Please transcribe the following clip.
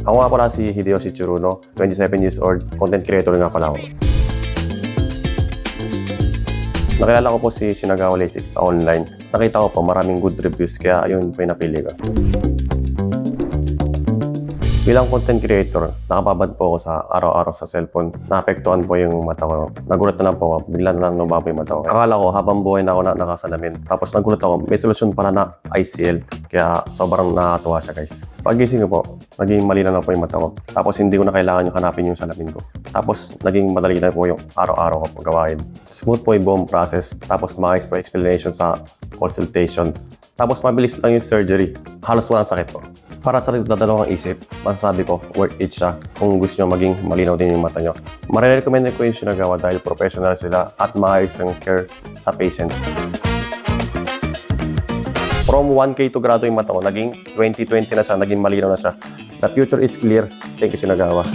Ako nga pala si Hideyoshi Churuno, 27 years old, content creator nga pala ako. Nakilala ko po si Shinagawa LASIK sa online. Nakita ko po maraming good reviews kaya ayun po yung napili ko. Bilang content creator, nakababad po ako sa araw-araw sa cellphone. Naapektuhan po yung mata ko. Nagulat na lang po ako, bigla na lang lumabo yung mata ko. Akala ko habang buhay na ako nakasalamin. Tapos nagulat ako, may solusyon pala na ICL. Kaya sobrang nakakatuwa siya guys. Pagising ko po, naging malinaw na po yung mata ko. Tapos hindi ko na kailangan yung hanapin yung salamin ko. Tapos naging madali na po yung araw-araw ko gawain. Smooth po yung buong process. Tapos maayos po explanation sa consultation. Tapos mabilis lang yung surgery. Halos walang sakit po. Para sa dadalawang isip, masasabi ko, worth it siya kung gusto nyo maging malinaw din yung mata nyo. Marirecommend ko yung Shinagawa dahil professional sila at maayos ang care sa patient. From 1K to grado yung mata ko, naging 20/20 na siya, naging malinaw na siya. The future is clear. Thank you, Shinagawa.